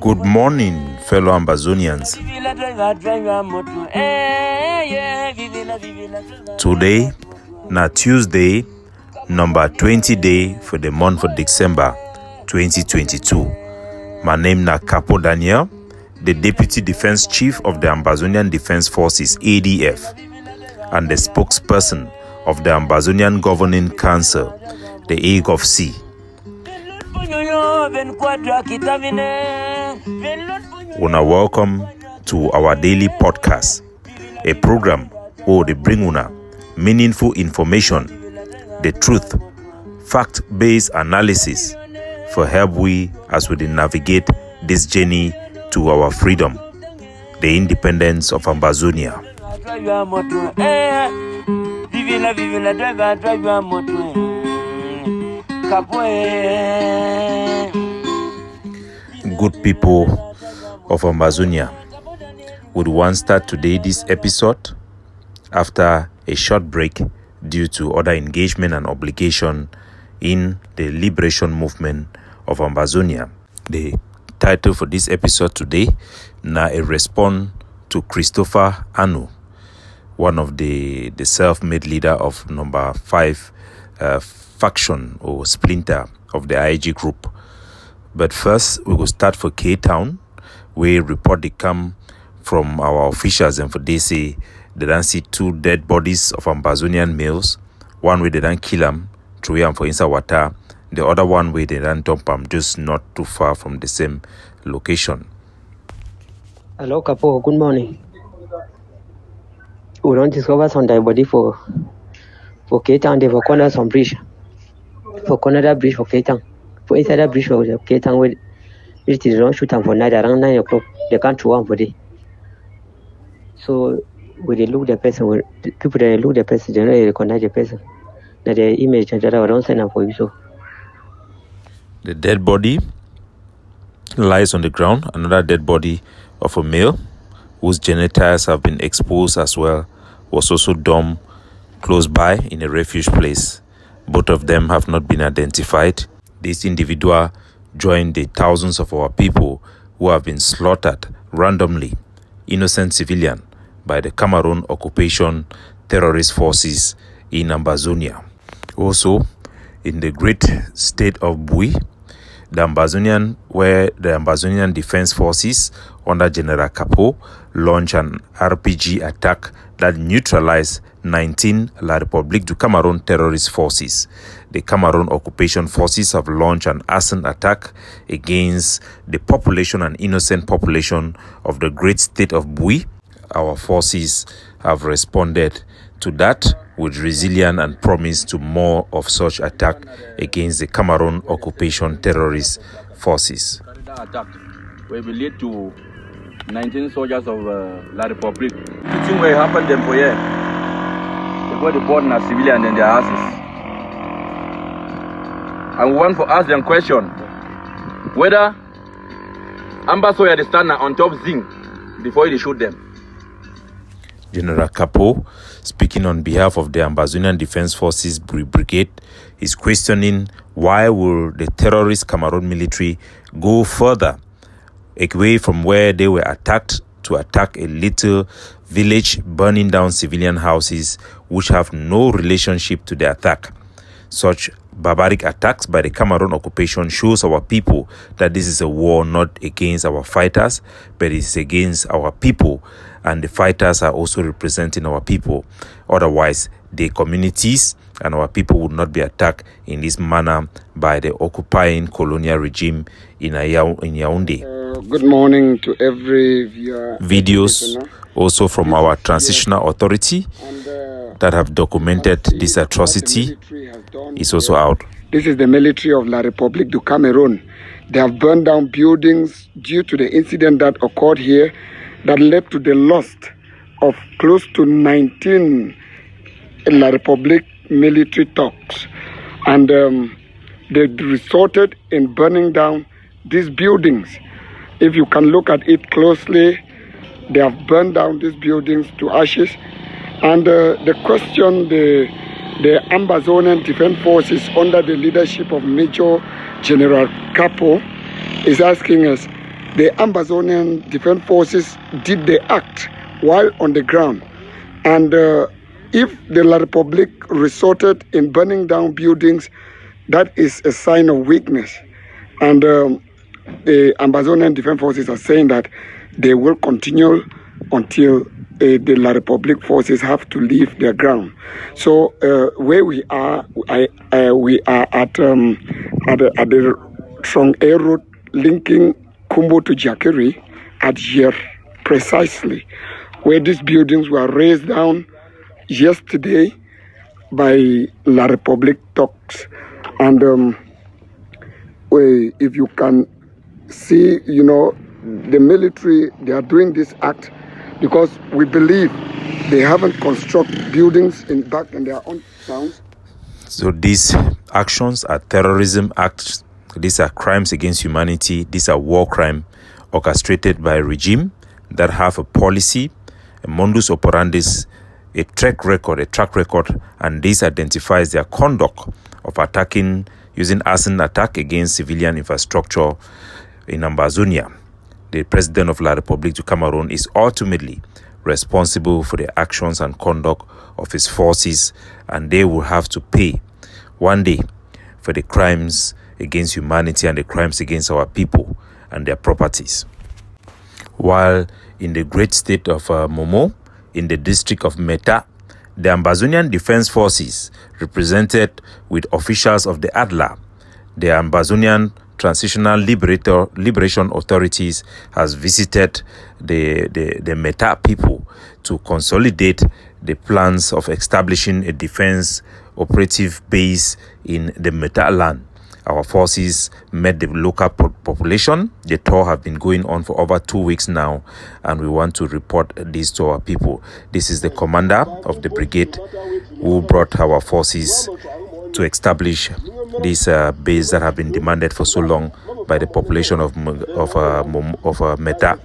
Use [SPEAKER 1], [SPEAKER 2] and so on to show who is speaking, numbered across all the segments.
[SPEAKER 1] Good morning, fellow Ambazonians. Today, na Tuesday, number 20 day for the month of December 2022. My name na Capo Daniel, the Deputy Defense Chief of the Ambazonian Defense Forces, ADF, and the spokesperson of the Ambazonian Governing Council, the AGOF-C. Una welcome to our daily podcast, a program where they bring una meaningful information, the truth, fact-based analysis for help we as we navigate this journey to our freedom, the independence of Ambazonia. Good people of Ambazonia, would one start today this episode after a short break due to other engagement and obligation in the liberation movement of Ambazonia. The title for this episode today na a response to Christopher Anu, one of the self-made leader of number 5 faction or splinter of the IG group. But first, we will start for K-Town, where report they come from our officials, and for they say they don't see 2 dead bodies of Ambazonian males. One way they don't kill them, throw them for inside water. The other one way they don't dump them, just not too far from the same location.
[SPEAKER 2] Hello, Capo. Good morning. We don't discover some dead body for K-Town. They for corner some bridge. For corner that bridge for K-Town. For inside that bridge for K-Town, where it is don't shoot them for night around 9 o'clock. They can't throw one for day. So when they look the person, people that look the person, they don't recognize the person. That the image that I don't send them for you. So
[SPEAKER 1] the dead body lies on the ground. Another dead body of a male whose genitals have been exposed as well was also dumped close by in a refuge place. Both of them have not been identified. This individual joined the thousands of our people who have been slaughtered randomly, innocent civilian, by the Cameroon occupation terrorist forces in Ambazonia. Also, in the great state of Bui, where the Ambazonian Defense Forces under General Capo launched an RPG attack that neutralized 19 La République du Cameroon terrorist forces. The Cameroon occupation forces have launched an arson attack against the population and innocent population of the great state of Bui. Our forces have responded to that with resilience and promise to more of such attack against the Cameroon occupation terrorist forces.
[SPEAKER 3] That attack will lead to 19 soldiers of La République. The thing will happen them for here. They got the born as civilian in their houses. And we want to ask them question whether Ambazonia they stand on top zinc before they shoot them.
[SPEAKER 1] General Capo, speaking on behalf of the Ambazonian Defense Forces Brigade, is questioning why will the terrorist Cameroon military go further away from where they were attacked to attack a little village, burning down civilian houses which have no relationship to the attack. Such barbaric attacks by the Cameroon occupation shows our people that this is a war not against our fighters, but it's against our people, and the fighters are also representing our people. Otherwise, the communities and our people would not be attacked in this manner by the occupying colonial regime in Yaoundé.
[SPEAKER 4] Good morning to every viewer.
[SPEAKER 1] Videos also from our transitional authority that have documented this atrocity is also out.
[SPEAKER 4] This is the military of La République du Cameroon. They have burned down buildings due to the incident that occurred here that led to the loss of close to 19 La République military thugs. And they resulted in burning down these buildings. If you can look at it closely, they have burned down these buildings to ashes. And the question the the Ambazonian Defense Forces under the leadership of Major General Capo is asking us, the Ambazonian Defense Forces did the act while on the ground, and if the La Republic resorted in burning down buildings, that is a sign of weakness. And the Ambazonian Defense Forces are saying that they will continue until the La Republic forces have to leave their ground. So where we are, we are at the Trong Air Road linking Kumbo to Jakiri at Yer, precisely, where these buildings were raised down yesterday by La Republic talks. And if you can see, the military, they are doing this act because we believe they haven't constructed buildings back in their own towns.
[SPEAKER 1] So these actions are terrorism acts. These are crimes against humanity. These are war crimes orchestrated by a regime that have a policy, a modus operandi, a track record, and this identifies their conduct of attacking, using arson attack against civilian infrastructure in Ambazonia. The president of La Republique du Cameroon is ultimately responsible for the actions and conduct of his forces, and they will have to pay one day for the crimes against humanity and the crimes against our people and their properties. While in the great state of Momo, in the district of Meta, the Ambazonian Defense Forces, represented with officials of the ADLA, the Ambazonian Transitional Liberation Authorities, has visited the Meta people to consolidate the plans of establishing a defense operative base in the Meta land. Our forces met the local population. The tour have been going on for over 2 weeks now, and we want to report this to our people. This is the commander of the brigade who brought our forces to establish this base that have been demanded for so long by the population of Meta.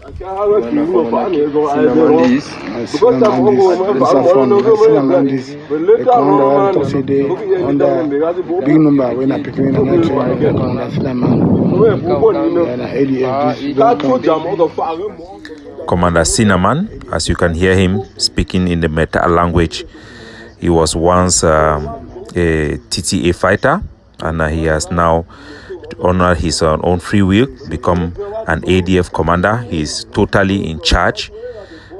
[SPEAKER 1] Commander Cinnamon, as you can hear him speaking in the Meta language, he was once a TTA fighter, and he has now honored his own free will, become an ADF commander. He is totally in charge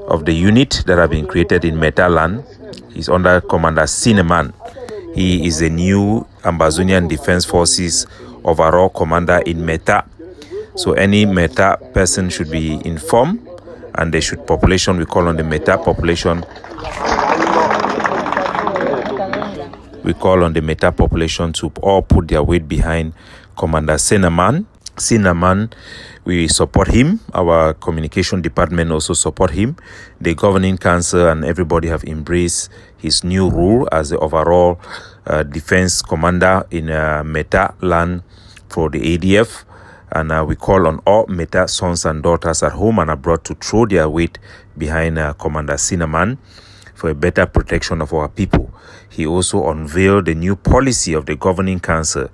[SPEAKER 1] of the unit that have been created in Meta land. He's under Commander Cinnamon. He is the new Ambazonian Defense Forces overall commander in Meta. So any Meta person should be informed, and they should we call on the Meta population. We call on the Meta population to all put their weight behind Commander Cinnamon. We support him. Our communication department also support him. The governing council and everybody have embraced his new role as the overall defense commander in Meta land for the ADF. And we call on all Meta sons and daughters at home and abroad to throw their weight behind Commander Cinnamon for a better protection of our people. He also unveiled the new policy of the governing council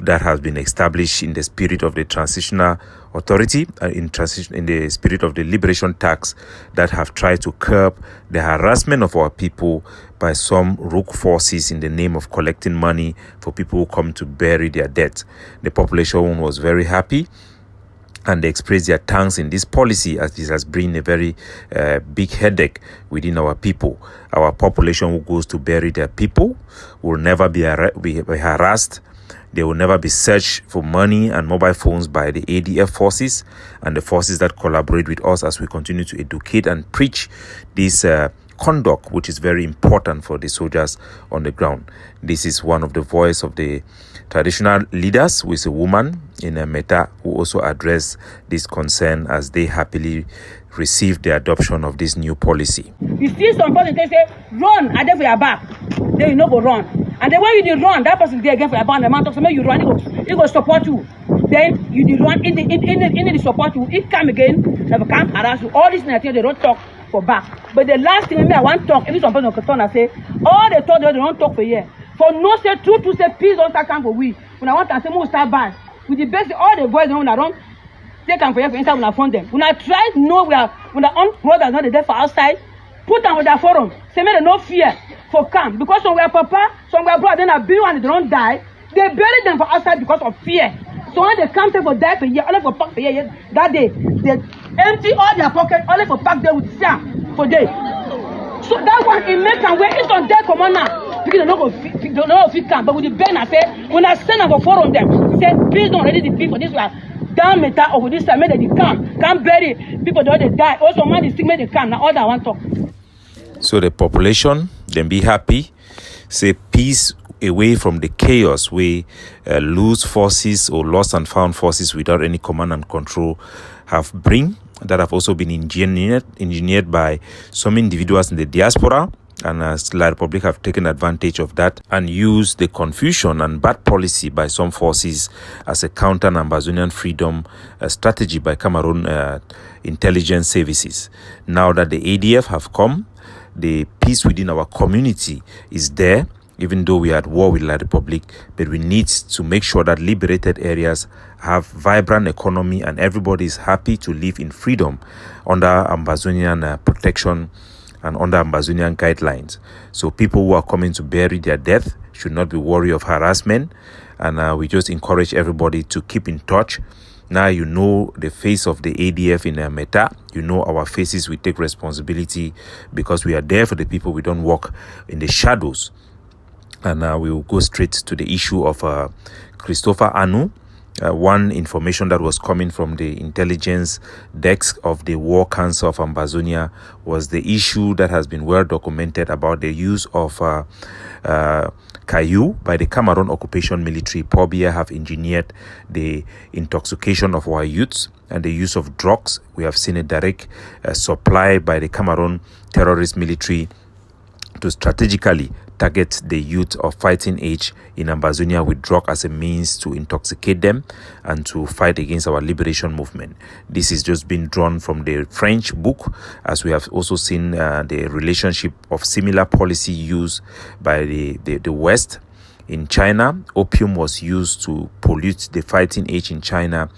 [SPEAKER 1] that has been established in the spirit of the transitional authority, in the spirit of the liberation tax, that have tried to curb the harassment of our people by some rogue forces in the name of collecting money for people who come to bury their dead. The population was very happy, and they express their thanks in this policy, as this has been a very big headache within our people. Our population who goes to bury their people will never be harassed. They will never be searched for money and mobile phones by the ADF forces and the forces that collaborate with us as we continue to educate and preach this conduct, which is very important for the soldiers on the ground. This is one of the voice of the traditional leaders, who is a woman in Meta, who also address this concern as they happily receive the adoption of this new policy.
[SPEAKER 5] You see some person they say, run, and then for your back. Then you no go run. And then when you did run, that person there again for your back, the man talks, so you run, he go support you. Then you did run, in the support you, it come again, never come harass you. All these things they don't talk for back. But the last thing I want to talk, if some person can turn and say, all they told they don't talk for here. For no say true to say peace don't start come for we. When I want to say we start bad. With the best all the boys when I don't take them for here for inside when I phone them. When I try know we are when our own brothers not there for outside, put them on their forum. Say me no fear for camp. Because some were papa, some were brother, then I build and they don't die. They bury them for outside because of fear. So when they come say for die for year, only for pack for year, that day they empty all their pocket, only for pack there with Sam for day. So that one it make them where it's on dead commander. Because they don't go fit camp, but with the banner say when I send them for forum them, say please don't ready the people this way. Down metal over this time, make they come. Can't bury people don't they die. Also man the sick make they come. Now all that I want to talk.
[SPEAKER 1] So the population then be happy, say peace away from the chaos we lose forces or lost and found forces without any command and control have that have also been engineered by some individuals in the diaspora, and as La Republic have taken advantage of that and used the confusion and bad policy by some forces as a counter and Ambazonian freedom strategy by Cameroon intelligence services. Now that the ADF have come, the peace within our community is there, even though we are at war with La Republic, but we need to make sure that liberated areas have vibrant economy and everybody is happy to live in freedom under Ambazonian protection and under Ambazonian guidelines. So people who are coming to bury their death should not be worried of harassment, and we just encourage everybody to keep in touch. Now you know the face of the ADF in Meta. You know our faces. We take responsibility because we are there for the people. We don't walk in the shadows. And we will go straight to the issue of Christopher Anu. One information that was coming from the intelligence desk of the War Council of Ambazonia was the issue that has been well documented about the use of Caillou by the Cameroon occupation military. Paul Biya have engineered the intoxication of our youths and the use of drugs. We have seen a direct supply by the Cameroon terrorist military to strategically target the youth of fighting age in Ambazonia with drug as a means to intoxicate them and to fight against our liberation movement. This is just been drawn from the French book, as we have also seen the relationship of similar policy used by the West. In China, opium was used to pollute the fighting age in China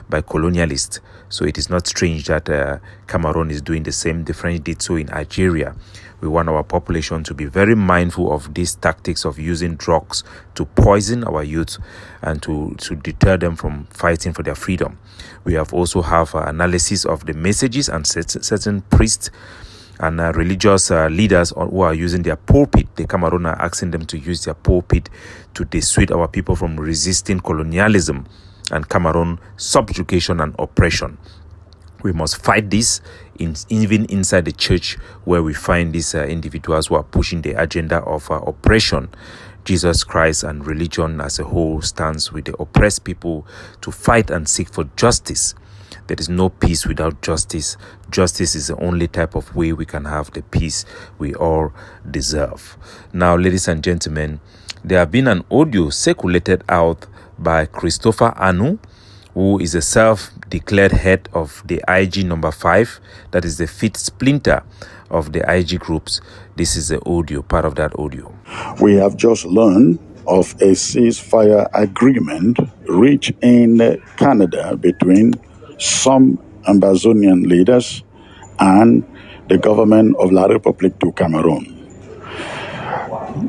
[SPEAKER 1] by colonialists. So it is not strange that Cameroon is doing the same. The French did so in Algeria. We want our population to be very mindful of these tactics of using drugs to poison our youth and to deter them from fighting for their freedom. We have also have analysis of the messages and certain priests and religious leaders who are using their pulpit. The Cameroon are asking them to use their pulpit to dissuade our people from resisting colonialism and Cameroon subjugation and oppression. We must fight this even inside the church, where we find these individuals who are pushing the agenda of oppression. Jesus Christ and religion as a whole stands with the oppressed people to fight and seek for justice. There is no peace without justice. Justice is the only type of way we can have the peace we all deserve. Now, ladies and gentlemen, there have been an audio circulated out by Christopher Anu, who is a self-declared head of the IG number 5, that is the fifth splinter of the IG groups. This is the audio, part of that audio.
[SPEAKER 6] We have just learned of a ceasefire agreement reached in Canada between some Ambazonian leaders and the government of La Republique du Cameroon.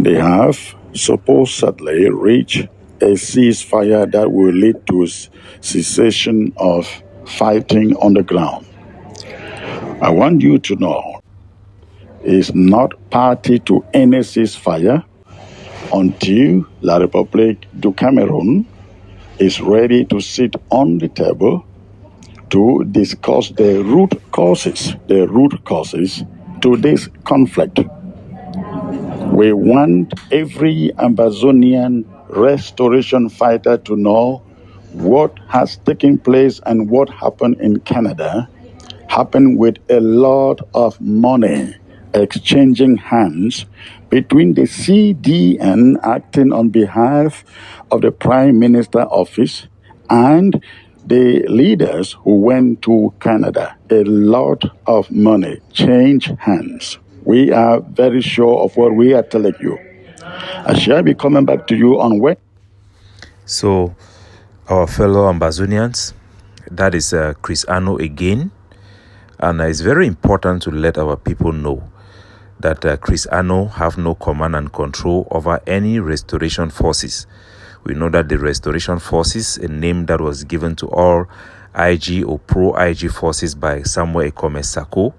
[SPEAKER 6] They have supposedly reached a ceasefire that will lead to cessation of fighting on the ground. I want you to know, is not party to any ceasefire until La Republique du Cameroon is ready to sit on the table to discuss the root causes to this conflict. We want every Ambazonian restoration fighter to know what has taken place and what happened in Canada happened with a lot of money exchanging hands between the CDN acting on behalf of the Prime Minister office and the leaders who went to Canada. A lot of money changed hands. We are very sure of what we are telling you. I shall be coming back to you on when.
[SPEAKER 1] So, our fellow Ambazonians, that is Chris Ano again. And it's very important to let our people know that Chris Ano have no command and control over any restoration forces. We know that the restoration forces, a name that was given to all IG or pro-IG forces by Samuel Ekome Sako,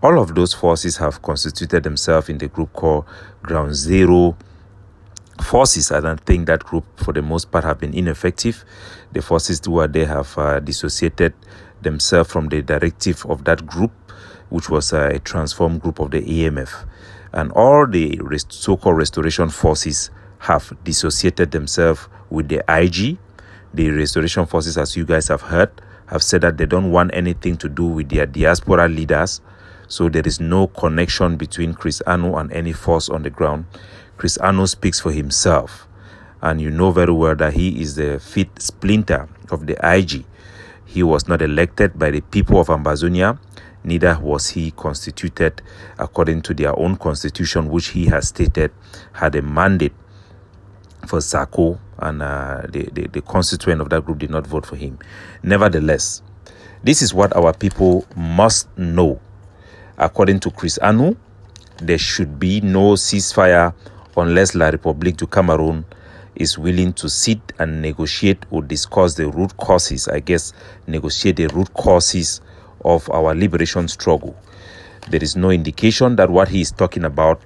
[SPEAKER 1] all of those forces have constituted themselves in the group called Ground Zero forces. And I think that group, for the most part, have been ineffective. The forces who are there have dissociated themselves from the directive of that group, which was a transformed group of the AMF. And all the so-called restoration forces have dissociated themselves with the IG. The restoration forces, as you guys have heard, have said that they don't want anything to do with their diaspora leaders. So there is no connection between Chris Ano and any force on the ground. Chris Ano speaks for himself. And you know very well that he is the fifth splinter of the IG. He was not elected by the people of Ambazonia, neither was he constituted according to their own constitution, which he has stated had a mandate for Sako, and the constituent of that group did not vote for him. Nevertheless, this is what our people must know. According to Chris Ano, there should be no ceasefire unless La République du Cameroon is willing to sit and negotiate or discuss the root causes, negotiate the root causes of our liberation struggle. There is no indication that what he is talking about,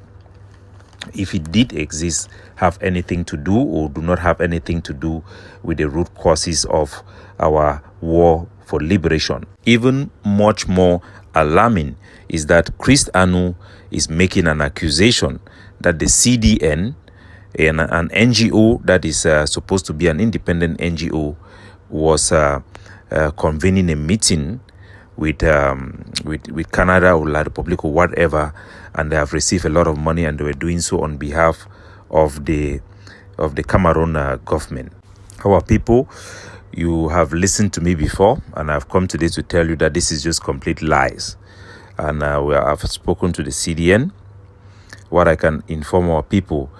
[SPEAKER 1] if it did exist, have anything to do or do not have anything to do with the root causes of our war for liberation. Even much more alarming is that Chris Ano is making an accusation that the CDN, an NGO that is supposed to be an independent NGO, was convening a meeting with Canada or La République or whatever, and they have received a lot of money, and they were doing so on behalf of the Cameroon government. Our people, you have listened to me before, and I've come today to tell you that this is just complete lies. And I've spoken to the CDN. What I can inform our people,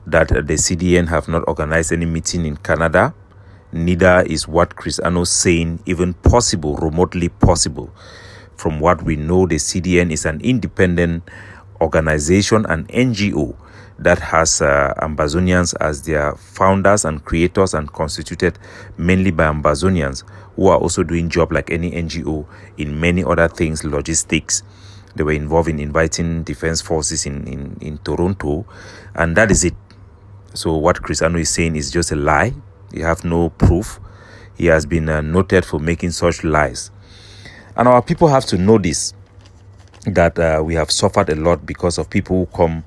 [SPEAKER 1] that the CDN have not organized any meeting in Canada. Neither is what Chris Ano is saying even possible, remotely possible. From what we know, the CDN is an independent organization, an NGO that has Ambazonians as their founders and creators, and constituted mainly by Ambazonians who are also doing job like any NGO in many other things, logistics. They were involved in inviting defense forces in Toronto, and that is it. So what Chris Ano is saying is just a lie. You have no proof. He has been noted for making such lies. And our people have to know this, that we have suffered a lot because of people who come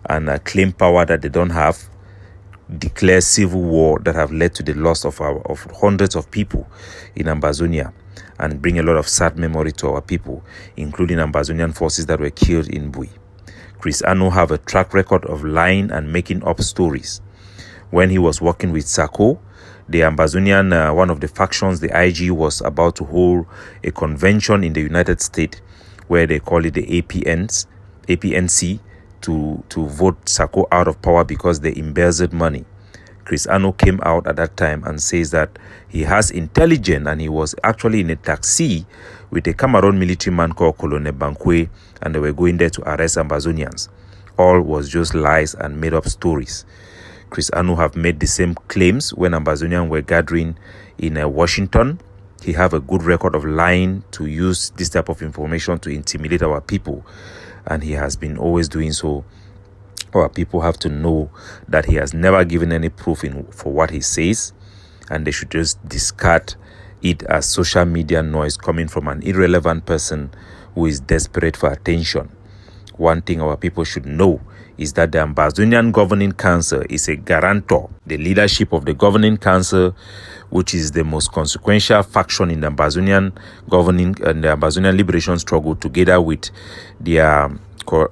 [SPEAKER 1] and claim power that they don't have, declare civil war that have led to the loss of hundreds of people in Ambazonia, and bring a lot of sad memory to our people, including Ambazonian forces that were killed in Bui. Chris Ano have a track record of lying and making up stories. When he was working with Sako, the Ambazonian, one of the factions, the IG, was about to hold a convention in the United States where they call it the APNC, to vote Sako out of power because they embezzled money. Chris Ano came out at that time and says that he has intelligence, and he was actually in a taxi with a Cameroon military man called Colonel Bankwe, and they were going there to arrest Ambazonians. All was just lies and made up stories. Chris Ano have made the same claims when Ambazonians were gathering in Washington. He have a good record of lying to use this type of information to intimidate our people, and he has been always doing so. Our people have to know that he has never given any proof for what he says, and they should just discard it as social media noise coming from an irrelevant person who is desperate for attention. One thing our people should know is that the Ambazonian Governing Council is a guarantor. The leadership of the Governing Council, which is the most consequential faction in the Ambazonian governing and the Ambazonian liberation struggle, together with their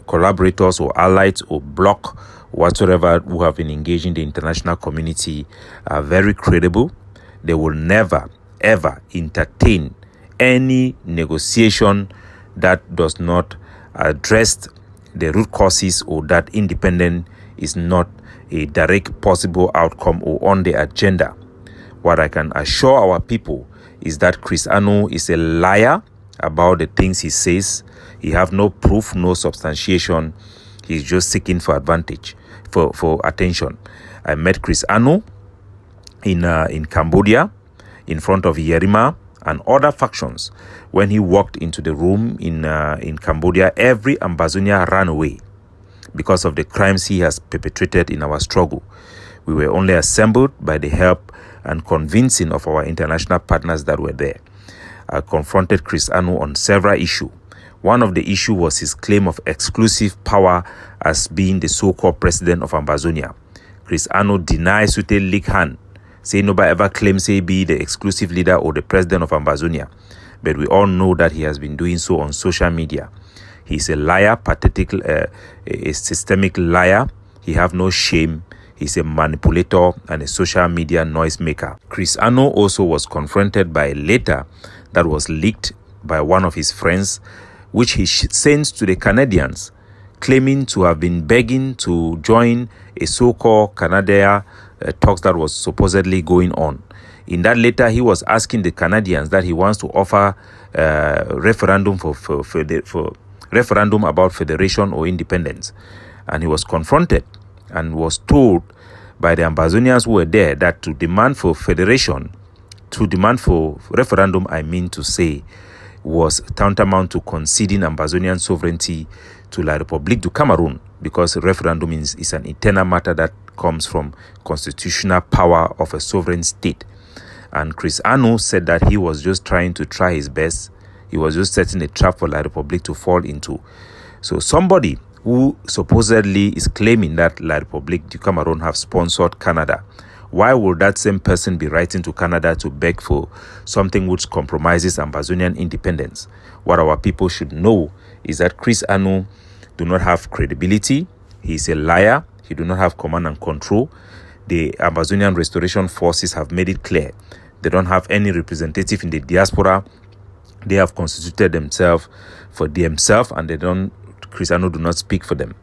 [SPEAKER 1] collaborators or allies or bloc whatsoever who have been engaging the international community, are very credible. They will never ever entertain any negotiation that does not address the root causes or that independent is not a direct possible outcome or on the agenda. What I can assure our people is that Chris Anu is a liar about the things he says. He have no proof, no substantiation. He's just seeking for advantage, for attention. I met Chris Anu in Cambodia, in front of Yerima and other factions. When he walked into the room in Cambodia, every Ambazonia ran away because of the crimes he has perpetrated in our struggle. We were only assembled by the help and convincing of our international partners that were there. I confronted Chris Anu on several issues. One of the issues was his claim of exclusive power as being the so-called president of Ambazonia. Chris Anu denies with a leak hand, say nobody ever claims he be the exclusive leader or the president of Ambazonia. But we all know that he has been doing so on social media. He's a liar, pathetic, a systemic liar. He have no shame. He's a manipulator and a social media noisemaker. Chris Anu also was confronted by a letter that was leaked by one of his friends, which he sends to the Canadians, claiming to have been begging to join a so-called Canada talks that was supposedly going on. In that letter, he was asking the Canadians that he wants to offer referendum for referendum about federation or independence. And he was confronted and was told by the Ambazonians who were there that to demand for federation, to demand for referendum, I mean to say, was tantamount to conceding Ambazonian sovereignty to La République du Cameroon, because referendum is an internal matter that comes from constitutional power of a sovereign state. And Chris Anu said that he was just trying to try his best. He was just setting a trap for La République to fall into. So somebody who supposedly is claiming that La République du Cameroon have sponsored Canada, why would that same person be writing to Canada to beg for something which compromises Ambazonian independence? What our people should know is that Chris Anu do not have credibility. He is a liar. He do not have command and control. The Ambazonian Restoration Forces have made it clear they don't have any representative in the diaspora. They have constituted themselves for themselves, and Chris Anu do not speak for them.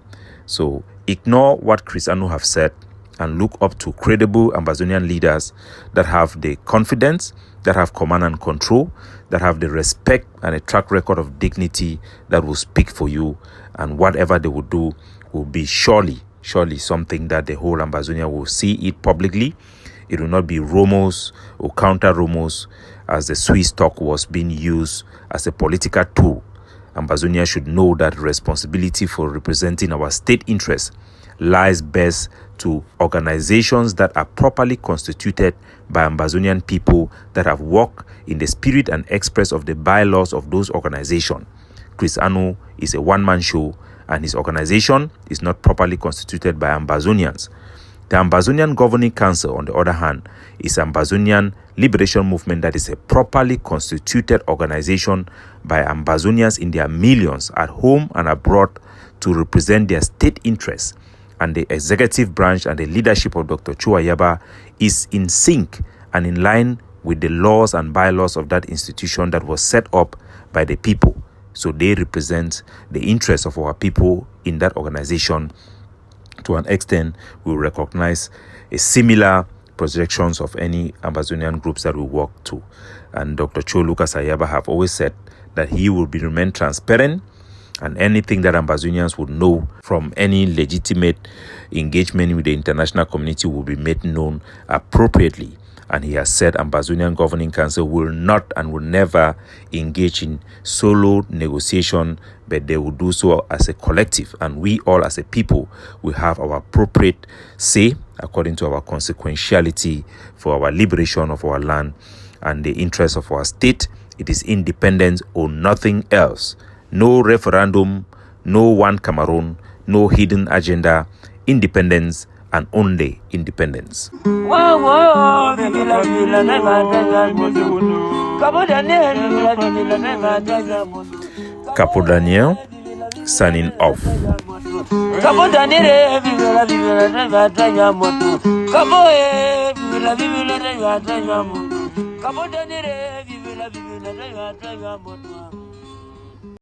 [SPEAKER 1] So ignore what Chris Anu have said and look up to credible Ambazonian leaders that have the confidence, that have command and control, that have the respect and a track record of dignity that will speak for you, and whatever they will do will be surely something that the whole Ambazonia will see it publicly. It will not be rumors or counter rumors as the Swiss talk was being used as a political tool. Ambazonia should know that responsibility for representing our state interests lies best to organizations that are properly constituted by Ambazonian people that have worked in the spirit and express of the bylaws of those organizations. Chris Anu is a one-man show, and his organization is not properly constituted by Ambazonians. The Ambazonian Governing Council, on the other hand, is Ambazonian Liberation Movement that is a properly constituted organization by Ambazonians in their millions at home and abroad to represent their state interests. And the executive branch and the leadership of Dr. Chuayaba is in sync and in line with the laws and bylaws of that institution that was set up by the people. So they represent the interests of our people in that organization. To an extent, we recognize a similar projections of any Ambazonian groups that we work to. And Dr. Cho Lucas Ayaba have always said that he will remain transparent, and anything that Ambazonians would know from any legitimate engagement with the international community will be made known appropriately. And he has said Ambazonian Governing Council will not and will never engage in solo negotiation, but they will do so as a collective. And we all as a people will have our appropriate say according to our consequentiality for our liberation of our land and the interests of our state. It is independence or nothing else. No referendum, no one Cameroon, no hidden agenda, independence and only independence. Capo Daniel, signing off. Capo Daniel, Capo Daniel,